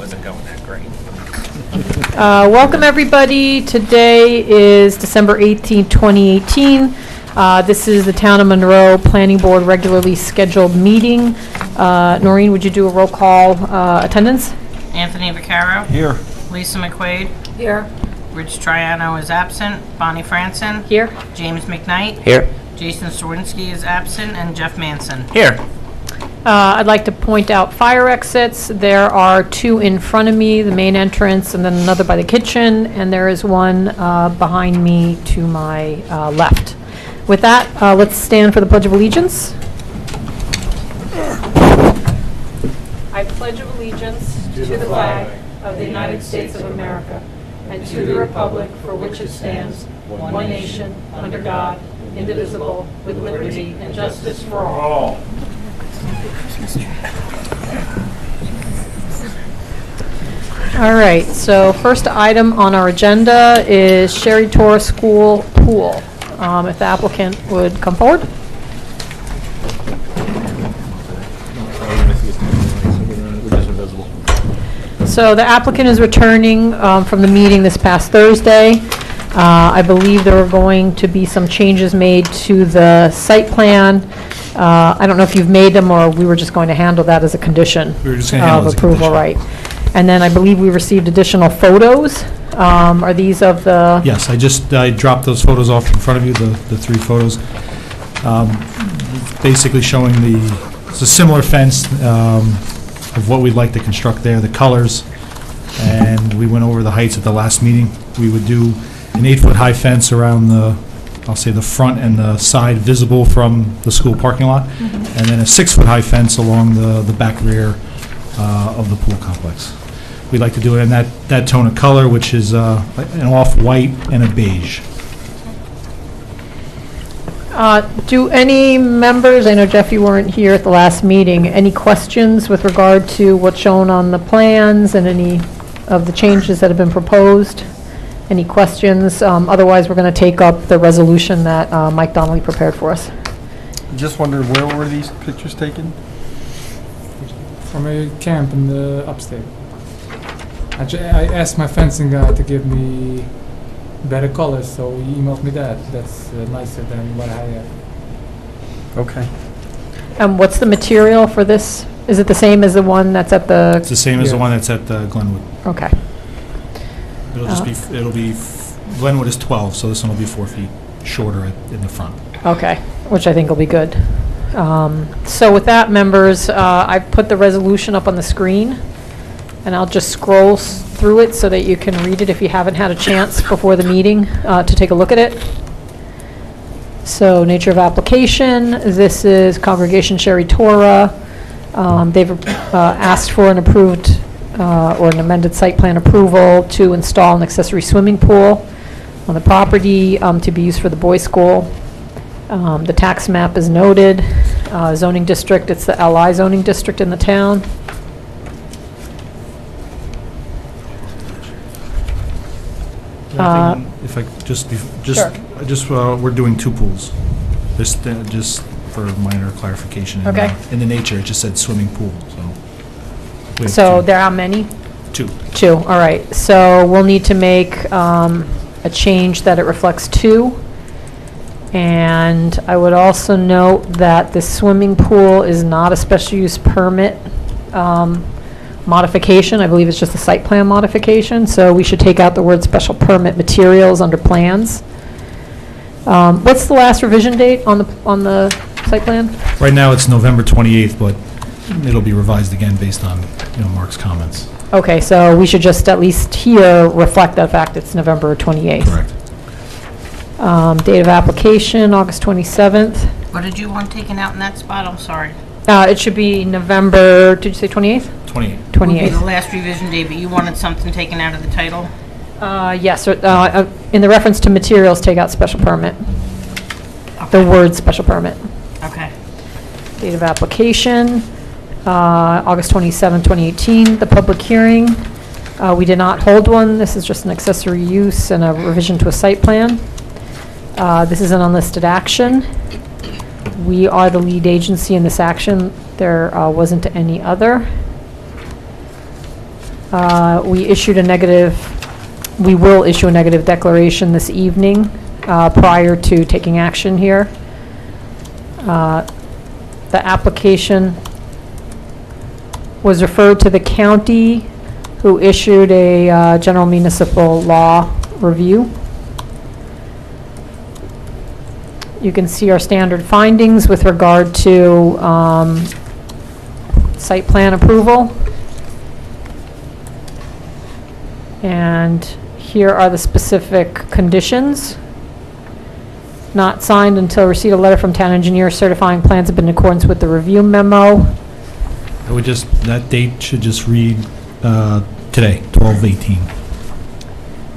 wasn't going that great. Welcome, everybody. Today is December 18th, 2018. This is the Town of Monroe Planning Board regularly scheduled meeting. Noreen, would you do a roll call attendance? Anthony Vaccaro. Here. Lisa McQuaid. Here. Rich Triano is absent. Bonnie Franson. Here. James McKnight. Here. Jason Sawinski is absent. And Jeff Manson. Here. I'd like to point out fire exits. There are two in front of me, the main entrance, and then another by the kitchen, and there is one behind me to my left. With that, let's stand for the Pledge of Allegiance. I pledge of allegiance to the flag of the United States of America and to the republic for which it stands, one nation, under God, indivisible, with liberty and justice for all. All right, so first item on our agenda is Sherry Torres School pool. If the applicant would come forward. So the applicant is returning from the meeting this past Thursday. I believe there are going to be some changes made to the site plan. I don't know if you've made them or we were just going to handle that as a condition of approval, right? And then I believe we received additional photos. Are these of the? Yes, I dropped those photos off in front of you, the three photos. Basically showing it's a similar fence of what we'd like to construct there, the colors, and we went over the heights at the last meeting. We would do an 8-foot high fence around I'll say the front and the side visible from the school parking lot, and then a 6-foot high fence along the back rear of the pool complex. We'd like to do it in that tone of color, which is an off-white and a beige. Do any members, I know Jeff, you weren't here at the last meeting, any questions with regard to what's shown on the plans and any of the changes that have been proposed? Any questions? Otherwise, we're going to take up the resolution that Mike Donnelly prepared for us. Just wondered, where were these pictures taken? From a camp in the upstate. I asked my fencing guy to give me better colors, so he emailed me that. That's nicer than what I have. Okay. And what's the material for this? Is it the same as the one that's at the? It's the same as the one that's at Glenwood. Okay. It'll be Glenwood is 12, so this one will be 4 feet shorter in the front. Okay, which I think will be good. So with that, members, I've put the resolution up on the screen, and I'll just scroll through it so that you can read it if you haven't had a chance before the meeting to take a look at it. So, nature of application, this is Congregation Sherry Torah. They've asked for an approved or an amended site plan approval to install an accessory swimming pool on the property to be used for the boys' school. The tax map is noted. Zoning district, it's the LI zoning district in the town. If I Sure. we're doing 2 pools. Just for minor clarification. Okay. In the nature, it just said swimming pool, so. we have So 2. there are many? 2. 2, all right. So we'll need to make a change that it reflects 2. And I would also note that the swimming pool is not a special use permit modification. I believe it's just a site plan modification, so we should take out the word special permit materials under plans. What's the last revision date on the site plan? Right now, it's November 28th, but it'll be revised again based on, Mark's comments. Okay, so we should just at least here reflect that fact it's November 28th. Correct. Date of application, August 27th. What did you want taken out in that spot? I'm sorry. It should be November, did you say 28th? 28th. Would be the 28th. last revision date, but you wanted something taken out of the title? Yes, in the reference to materials, take out special permit. The word special permit. Okay. Date of application, August 27, 2018. The public hearing, we did not hold one. This is just an accessory use and a revision to a site plan. This is an unlisted action. We are the lead agency in this action. There wasn't any other. We issued a negative, we will issue a negative declaration this evening prior to taking action here. The application was referred to the county, who issued a general municipal law review. You can see our standard findings with regard to site plan approval. And here are the specific conditions. Not signed until receipt of letter from town engineer certifying plans have been in accordance with the review memo. I would just, that date should just read today, 12/18.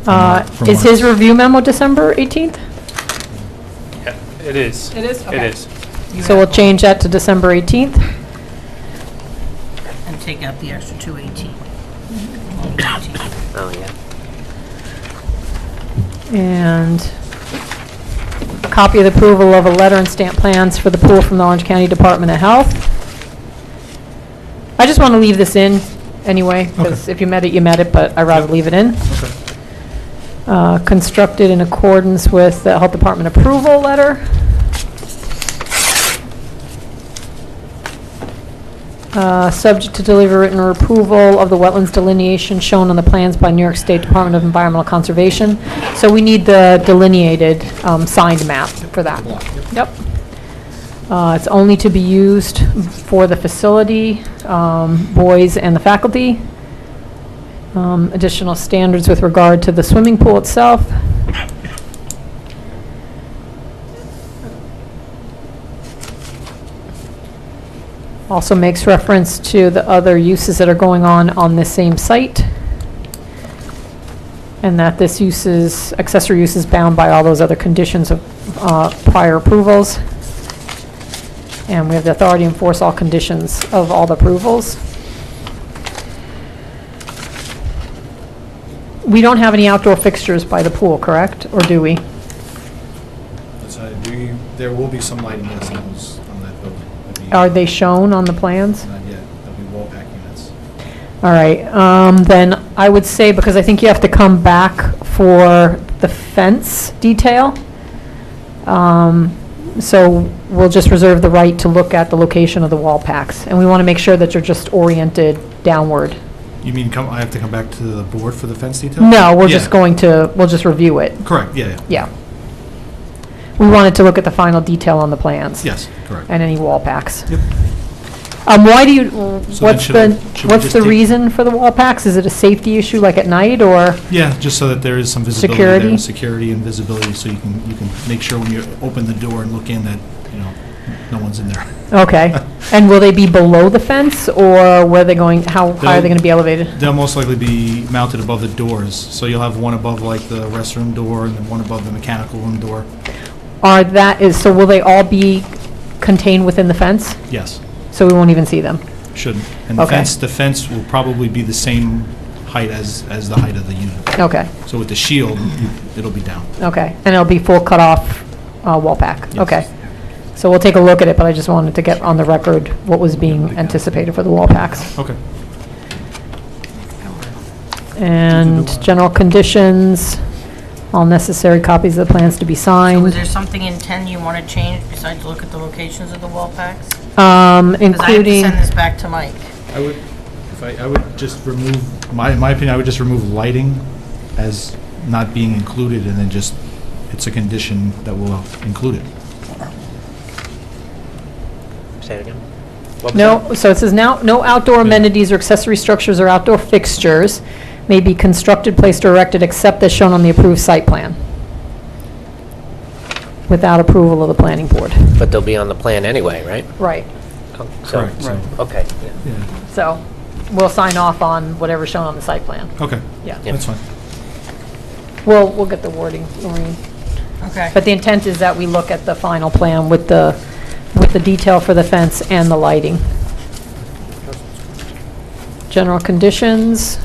From Is his March. review memo December 18th? Yeah, it is. It is? It Okay. is. So we'll change that to December 18th. And take out the extra 218. Oh, yeah. And a copy of the approval of a letter and stamp plans for the pool from the Orange County Department of Health. I just want to leave this in anyway, because Okay. if you met it, you met it, but I'd rather leave it in. Constructed in accordance with the Health Department approval letter. Subject to deliver written approval of the wetlands delineation shown on the plans by New York State Department of Environmental Conservation. So we need the delineated signed map for that. Yep. It's only to be used for the facility, boys and the faculty. Additional standards with regard to the swimming pool itself. Also makes reference to the other uses that are going on this same site. And that this use is, accessory use is bound by all those other conditions of prior approvals. And we have the authority to enforce all conditions of all the approvals. We don't have any outdoor fixtures by the pool, correct? Or do we? There will be some lighting yes, on that building. Are they shown on the plans? Not yet, there'll be wall pack units. All right, then I would say, because I think you have to come back for the fence detail, so we'll just reserve the right to look at the location of the wall packs. And we want to make sure that you're just oriented downward. You mean I have to come back to the board for the fence detail? No, we're Yeah. just going to, we'll just review it. Correct, yeah, yeah. Yeah. We wanted to look at the final detail on the plans. Yes, correct. And any wall packs. Yep. Why do you, then what's should the, we what's just the take- reason for the wall packs? Is it a safety issue, like at night, or? Yeah, just so that there is some visibility Security? there, security and visibility, so you can make sure when you open the door and look in that, no one's in there. Okay. And will they be below the fence, or where are they going, how high are they They'll- going to be elevated? They'll most likely be mounted above the doors, so you'll have one above like the restroom door and then one above the mechanical room door. So will they all be contained within the fence? Yes, So we won't even see them? shouldn't. And Okay. the fence will probably be the same height as the height of the unit. Okay, So with the shield, it'll be down. okay. And it'll be full cutoff wall pack? Yes. Okay. So we'll take a look at it, but I just wanted to get on the record what was being anticipated for the wall packs. Okay. And general conditions, all necessary copies of the plans to be Was signed, there something in 10 you want to change besides look at the locations of the wall packs? Because I have to including, send this back to Mike. I would just remove, in my opinion, I would just remove lighting as not being included, and then just, it's a condition that will include it. Say it again. What was no, so it says now, no outdoor amenities or accessory structures or outdoor fixtures may be constructed, placed, or erected except as shown on the approved site plan, without approval of the planning board. that? But they'll be on the plan anyway, right? Right. Oh, so- Correct. so- Okay. Yeah. So we'll sign off on whatever's shown on the site plan. Okay, Yeah. Yeah. that's fine. We'll get the wording, Maureen. Okay. But the intent is that we look at the final plan with the detail for the fence and the lighting. General conditions.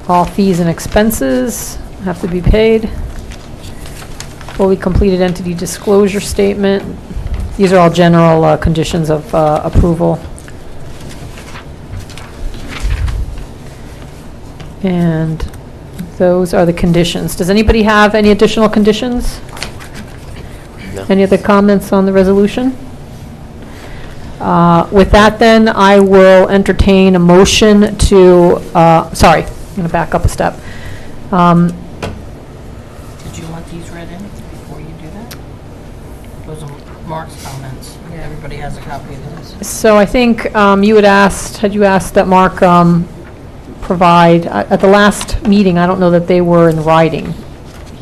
All fees and expenses have to be paid. Fully completed entity disclosure statement. These are all general conditions of approval. And those are the conditions. Does anybody have any additional conditions? No. Any other comments on the resolution? With that, then, I will entertain a motion to, sorry, I'm going to back up a step. Did you want these read in before you do that? Those are Mark's comments. Everybody has a copy of those. So I think you had you asked that Mark provide, at the last meeting, I don't know that they were in writing.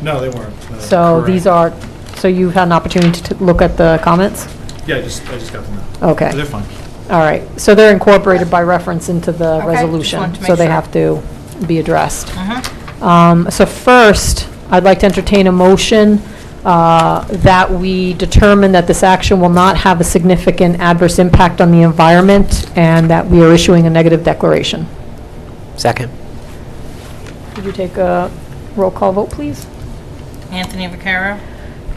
No, they weren't. So these are, so you've had an opportunity to look at the comments? Yeah, I just got them now. Okay. They're fine. All right, so they're incorporated by reference into the Okay, just resolution, wanted to so make they sure. have to be addressed. Mm-hmm. So first, I'd like to entertain a motion that we determine that this action will not have a significant adverse impact on the environment, and that we are issuing a negative declaration. Second? Could you take a roll call vote, please? Anthony Vaccaro,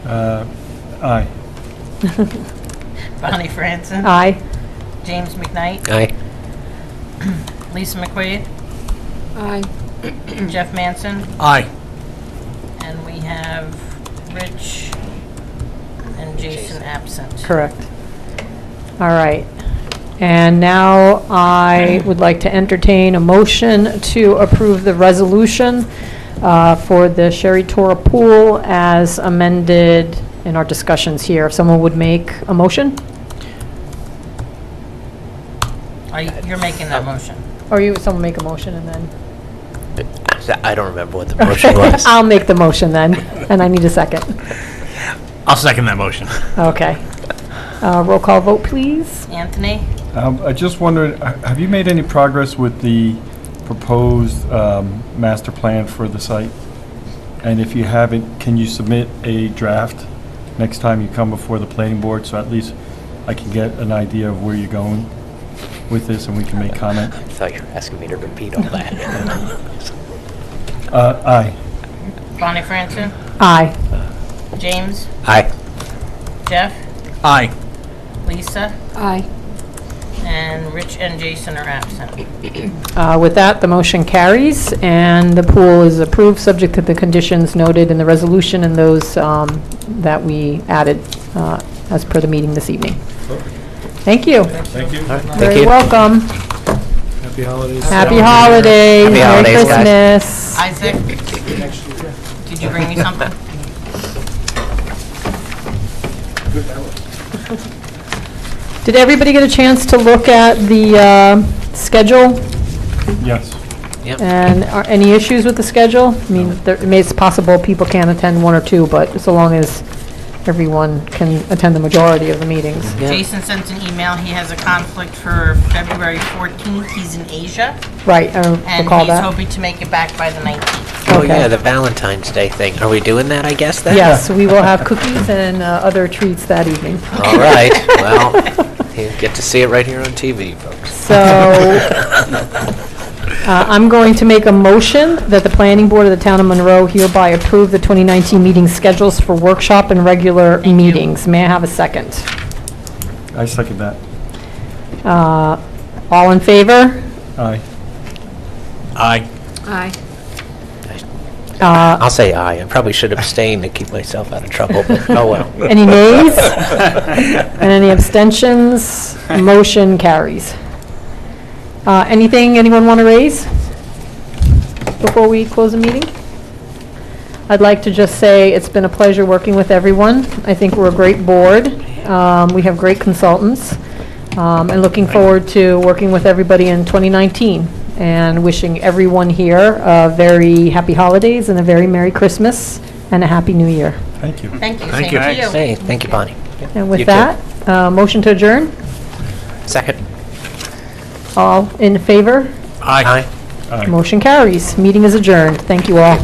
Aye. Bonnie Franson, Aye. James McKnight, Aye. Lisa McQuaid, Aye. Jeff Manson, Aye. and we have Rich and Jason absent. Correct. All right. And now I would like to entertain a motion to approve the resolution for the Sherry Torah Pool as amended in our discussions here. If someone would make a motion? You're making that motion. Or someone make a motion and then? I don't remember what the motion was. I'll make the motion then, and I need a second. I'll second that motion. Okay. Roll call vote, please. Anthony, I just wondered, have you made any progress with the proposed master plan for the site? And if you haven't, can you submit a draft next time you come before the planning board, so at least I can get an idea of where you're going with this and we can make comment? I thought you were asking me to repeat all that. Aye. Bonnie Franson, Aye. James, Aye. Jeff, Aye. Lisa, Aye. and Rich and Jason are absent. With that, the motion carries, and the pool is approved, subject to the conditions noted in the resolution and those that we added as per the meeting this evening. Thank you. Thank you. Thank Very you. welcome. Happy holidays. Happy holidays. Happy holidays, Merry guys. Christmas. Isaac, did you bring me something? Did everybody get a chance to look at the schedule? Yes. And are any issues with the schedule? I mean, it's possible people can't attend one or two, but so long as everyone can attend the majority of the meetings. Yeah. Jason sent an email. He has a conflict for February 14th. He's in Asia, Right, I and recall he's that. hoping to make it back by the 19th. Oh, Okay. yeah, the Valentine's Day thing. Are we doing that, I guess, then? Yes, we will have cookies and other treats that evening. All right, well, you get to see it right here on TV, folks. So, I'm going to make a motion that the planning board of the town of Monroe hereby approve the 2019 meeting schedules for workshop and regular meetings. May I have a second? I second that. All in favor? Aye. Aye. I'll say aye. I probably should abstain to keep myself out of trouble, but oh well. Any nays? And any abstentions? Motion carries. Anything anyone want to raise before we close the meeting? I'd like to just say it's been a pleasure working with everyone. I think we're a great board. We have great consultants. And looking forward to working with everybody in 2019. And wishing everyone here a very happy holidays and a very Merry Christmas and a Happy New Year. Thank you. Thank you. Thank Same you. to you. Hey, thank you, Bonnie. And with You too. that, motion to adjourn? Second. All in favor? Aye. Aye. Aye. Motion carries. Meeting is adjourned. Thank you all.